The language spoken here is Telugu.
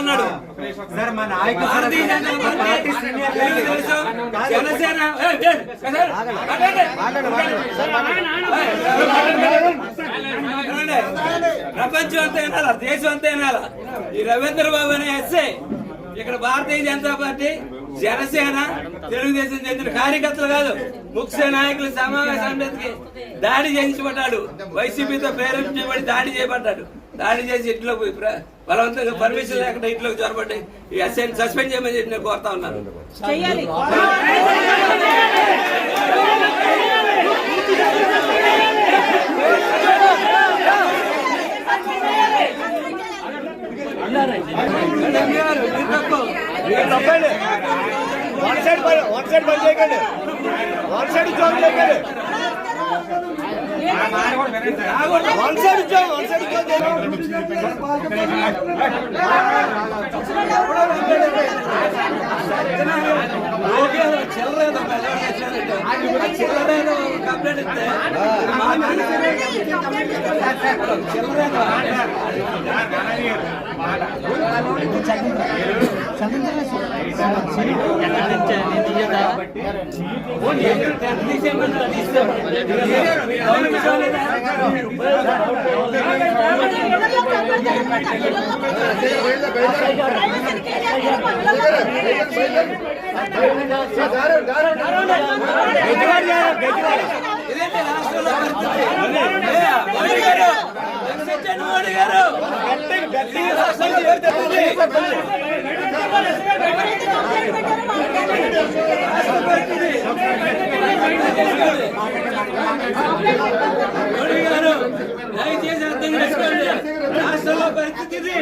ఉన్నాడు. భారతీయ జనతా పార్టీ, తెలుగుదేశం, జనసేన ప్రపంచం అంతా వినాలా, దేశం అంతా వినాలా. ఈ రవీంద్ర బాబు అనే ఎస్ఐ ఇక్కడ భారతీయ జనతా పార్టీ, జనసేన, తెలుగుదేశం చెందిన కార్యకర్తలు కాదు, ముఖ్య నాయకుల సమావేశానికి దాడి చేయించబడ్డాడు. వైసీపీతో ప్రేరేపించబడి దాడి చేయబడ్డాడు. దాడి చేసి ఇంట్లోకి బలవంతంగా పర్మిషన్ లేకుండా ఇంట్లోకి చొరబడ్డి ఈ ఎస్ఐని సస్పెండ్ చేయమని చెప్పి నేను కోరుతా ఉన్నాను. కంప్లైంట్ ఇస్తే దయచేసి అర్థం చేసుకోండి. రాష్ట్రంలో పరిస్థితి